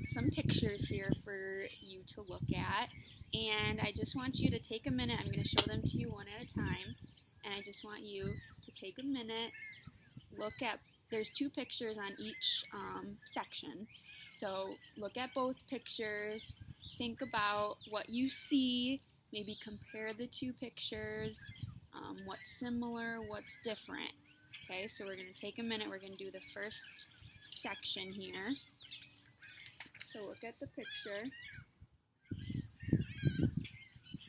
some pictures here for you to look at, and I just want you to take a minute. I'm going to show them to you one at a time, and I just want you to take a minute, look at, there's 2 pictures on each section, so look at both pictures, think about what you see, maybe compare the 2 pictures, what's similar, what's different. Okay, so we're going to take a minute, we're going to do the first section here. So look at the picture.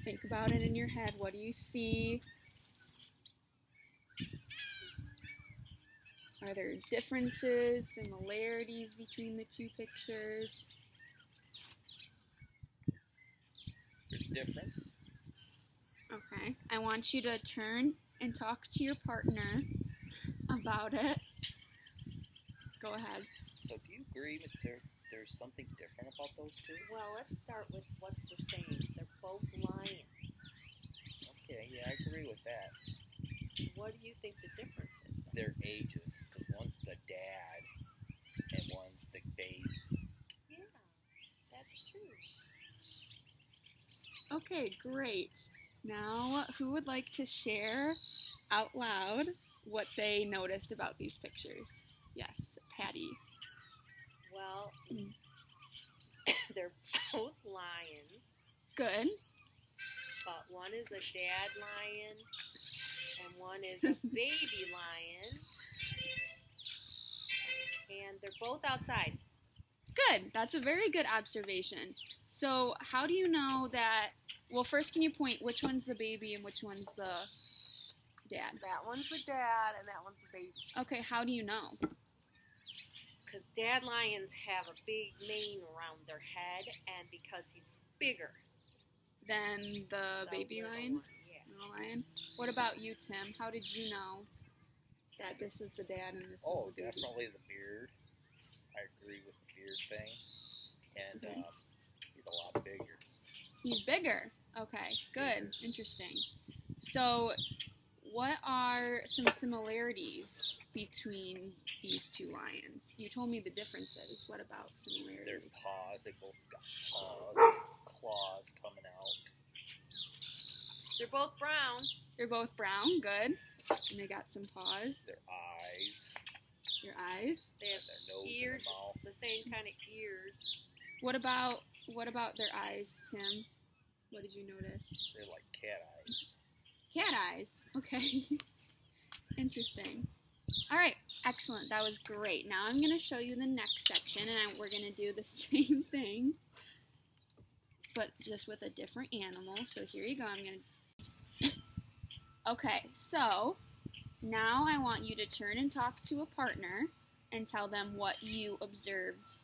Think about it in your head. What do you see? Are there differences, similarities between the 2 pictures? There's a difference. Okay, I want you to turn and talk to your partner about it. Go ahead. So do you agree that there's something different about those 2? Well, let's start with what's the same. They're both lions. Okay, yeah, I agree with that. What do you think the difference is? Their ages, because one's the dad and one's the baby. Yeah, that's true. Okay, great. Now, who would like to share out loud what they noticed about these pictures? Yes, Patty. Well, they're both lions, Good. but one is a dad lion and one is a baby lion, and they're both outside. Good. That's a very good observation. So, how do you know that? Well, first, can you point which one's the baby and which one's the dad? That one's the dad and that one's the baby. Okay, how do you know? Because dad lions have a big mane around their head, and because he's bigger Then the baby little lion? one, yeah. Little lion. What about you, Tim? How did you know that this is the dad and this is the baby? Definitely the beard. I agree with the beard thing. And Okay. He's a lot bigger. He's bigger. Okay, good. Interesting. So, what are some similarities between these 2 lions? You told me the differences. What about Their similarities? paws, they both got paws, claws coming out. They're both brown. They're both brown. Good. And they got some paws. Their eyes, Your eyes. They have their nose, ears, and their mouth. the same kind of ears. What about their eyes, Tim? What did you notice? They're like cat eyes. Cat eyes. Okay. Interesting. All right. Excellent. That was great. Now I'm going to show you the next section, and we're going to do the same thing, but just with a different animal. So here you go. I'm going to... Okay. So now I want you to turn and talk to a partner and tell them what you observed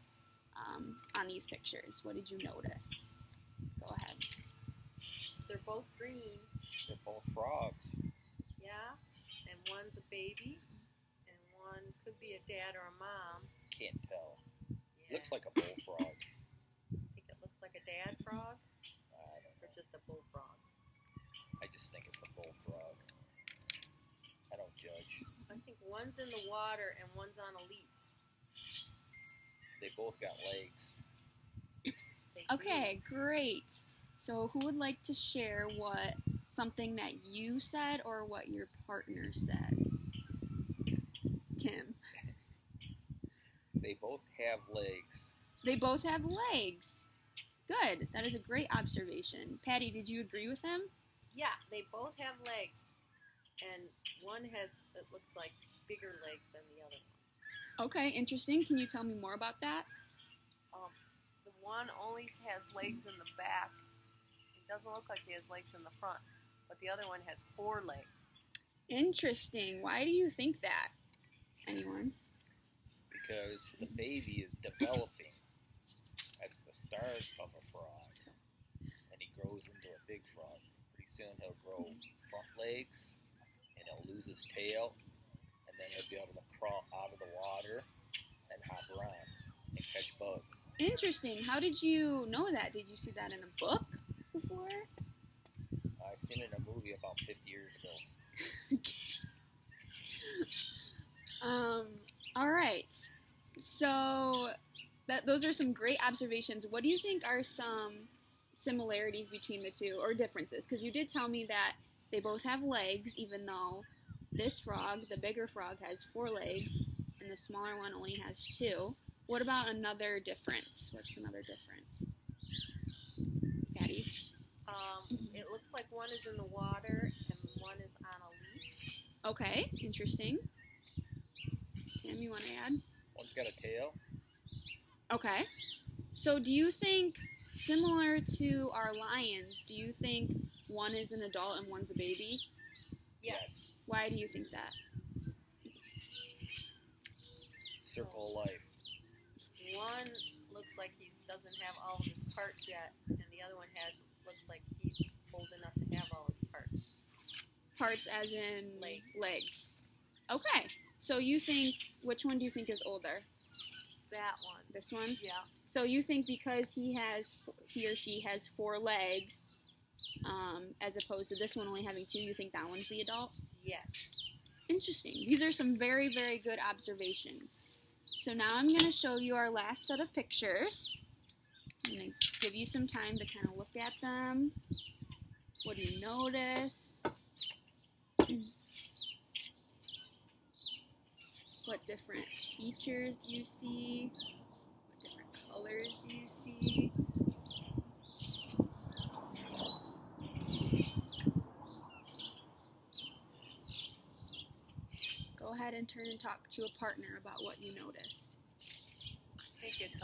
on these pictures. What did you notice? Go ahead. They're both green. They're both frogs. Yeah, and one's a baby, and one could be a dad or a mom. Can't tell. Yeah. Looks like a bullfrog. Think it looks like a dad frog, I don't or know. just a bullfrog? I just think it's a bullfrog. I don't judge. I think one's in the water and one's on a leaf. They both got legs. They do. Okay, great. So who would like to share something that you said or what your partner said? Tim. They both have legs. They both have legs. Good. That is a great observation. Patty, did you agree with him? Yeah, they both have legs, and one has, it looks like, bigger legs than the other one. Okay, interesting. Can you tell me more about that? The one only has legs in the back. It doesn't look like he has legs in the front, but the other one has 4 legs. Interesting. Why do you think that? Anyone? Because the baby is developing. That's the start of a frog. And he grows into a big frog. Pretty soon he'll grow front legs, and he'll lose his tail, and then he'll be able to crawl out of the water and hop around and catch bugs. Interesting. How did you know that? Did you see that in a book before? I seen it in a movie about 50 years ago. All right. So those are some great observations. What do you think are some similarities between the two, or differences? Because you did tell me that they both have legs, even though this frog, the bigger frog, has 4 legs, and the smaller one only has 2. What about another difference? What's another difference? Patty? It looks like one is in the water and one is on a leaf. Okay, interesting. Sam, you want to add? One's got a tail. Okay. So do you think, similar to our lions, do you think one is an adult and one's a baby? Yes. Why do you think that? Circle of life. One looks like he doesn't have all of his parts yet, and the other one looks like he's old enough to have all his parts. Parts as in Legs. legs. Okay. So you think, which one do you think is older? That one. This one? Yeah. So you think because he or she has 4 legs, as opposed to this one only having 2, you think that one's the adult? Yes. Interesting. These are some very, very good observations. So now I'm going to show you our last set of pictures. I'm going to give you some time to kind of look at them. What do you notice? What different features do you see? What different colors do you see? Go ahead and turn and talk to a partner about what you noticed. I think it's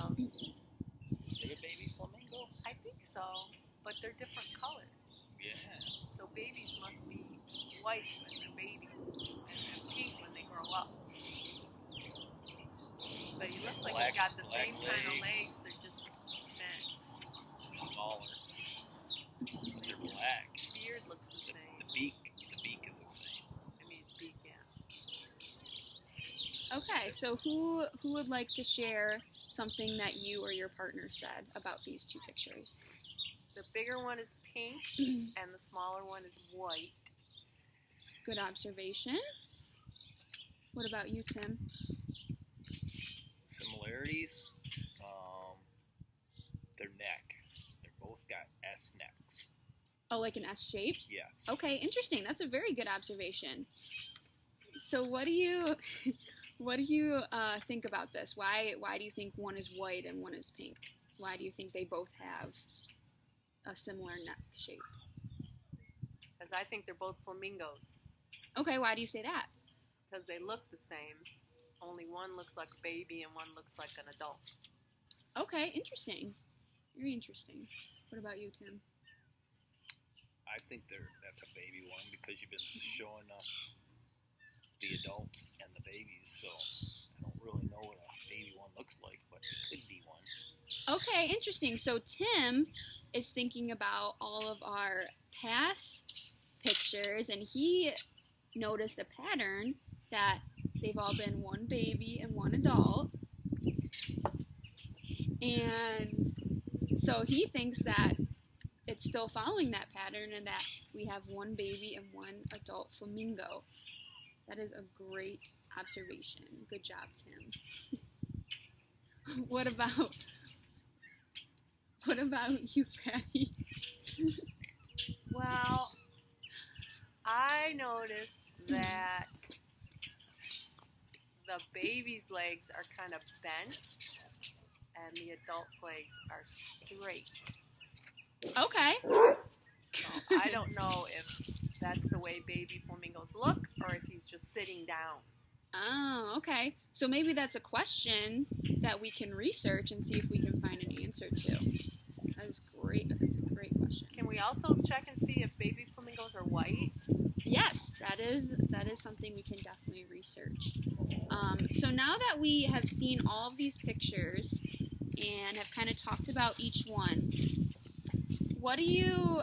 Is it a baby flamingo? I think so, but they're different colors. Yeah. So babies must be white when they're babies and pink when they grow up. But he looks like he's got the Black same kind of legs. legs. They're just thin. Smaller. But they're black. Beard looks the same. The beak is the same. I mean, his beak, yeah. Okay, so who would like to share something that you or your partner said about these 2 pictures? The bigger one is pink, and the smaller one is white. Good observation. What about you, Tim? Similarities. Their neck. They're both got S necks. Oh, like an S shape? Yes. Okay, interesting. That's a very good observation. So what do you think about this? Why do you think one is white and one is pink? Why do you think they both have a similar neck shape? Because I think they're both flamingos. Okay, why do you say that? Because they look the same. Only one looks like a baby and one looks like an adult. Okay, interesting. Very interesting. What about you, Tim? I think that's a baby one because you've been showing us the adults and the babies, so I don't really know what a baby one looks like, but it could be one. Okay, interesting. So Tim is thinking about all of our past pictures, and he noticed a pattern that they've all been one baby and one adult. And so he thinks that it's still following that pattern and that we have one baby and one adult flamingo. That is a great observation. Good job, Tim. What about you, Patty? Well, I noticed that the baby's legs are kind of bent and the adult's legs are straight. Okay. So I don't know if that's the way baby flamingos look or if he's just sitting down. Oh, okay. So maybe that's a question that we can research and see if we can find an answer to. That is great. That's a great question. Can we also check and see if baby flamingos are white? Yes, that is something we can definitely research. So now that we have seen all of these pictures and have kind of talked about each one,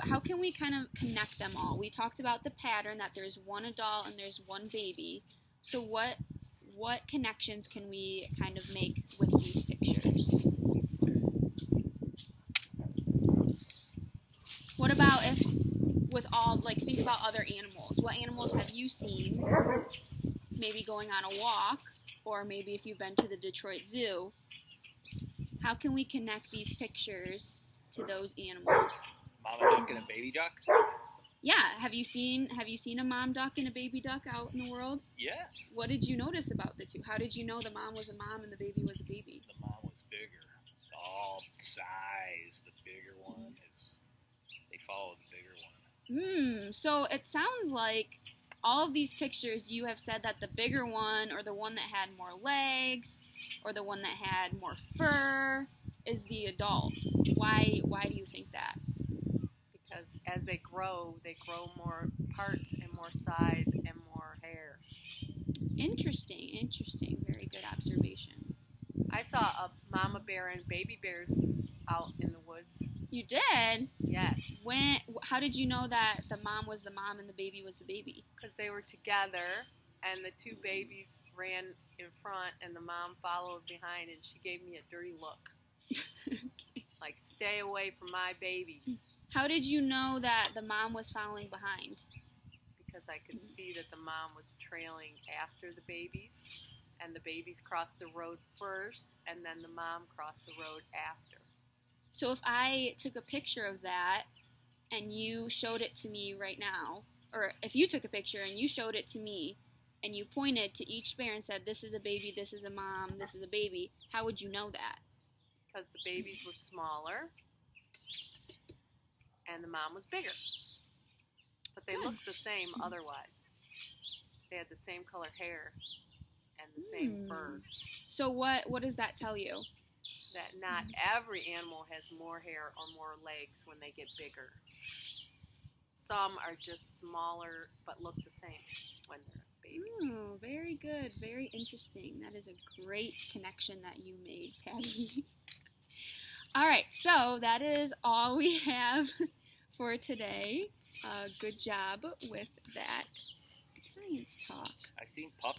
how can we kind of connect them all? We talked about the pattern that there's one adult and there's one baby. So what connections can we kind of make with these pictures? What about think about other animals. What animals have you seen maybe going on a walk, or maybe if you've been to the Detroit Zoo, How can we connect these pictures to those animals? Mama duck and a baby duck? Yeah, have you seen a mom duck and a baby duck out in the world? Yes. What did you notice about the two? How did you know the mom was a mom and the baby was a baby? The mom was bigger. All size. The bigger one is. They follow the bigger one. So it sounds like all of these pictures you have said that the bigger one or the one that had more legs or the one that had more fur is the adult. Why do you think that? Because as they grow more parts and more size and more hair. Interesting. Very good observation. I saw a mama bear and baby bears out in the woods. You did? Yes. How did you know that the mom was the mom and the baby was the baby? Because they were together, and the two babies ran in front, and the mom followed behind, and she gave me a dirty look. Okay. Like, stay away from my babies. How did you know that the mom was following behind? Because I could see that the mom was trailing after the babies, and the babies crossed the road first, and then the mom crossed the road after. So if I took a picture of that and you showed it to me right now, or if you took a picture and you showed it to me and you pointed to each bear and said, this is a baby, this is a mom, this is a baby, how would you know that? Because the babies were smaller and the mom was bigger. But they looked the same otherwise. They had the same color hair and the same fur. So what does that tell you? That not every animal has more hair or more legs when they get bigger. Some are just smaller but look the same when they're babies. Oh, very good. Very interesting. That is a great connection that you made, Patty. All right, so that is all we have for today. Good job with that science talk. I seen pups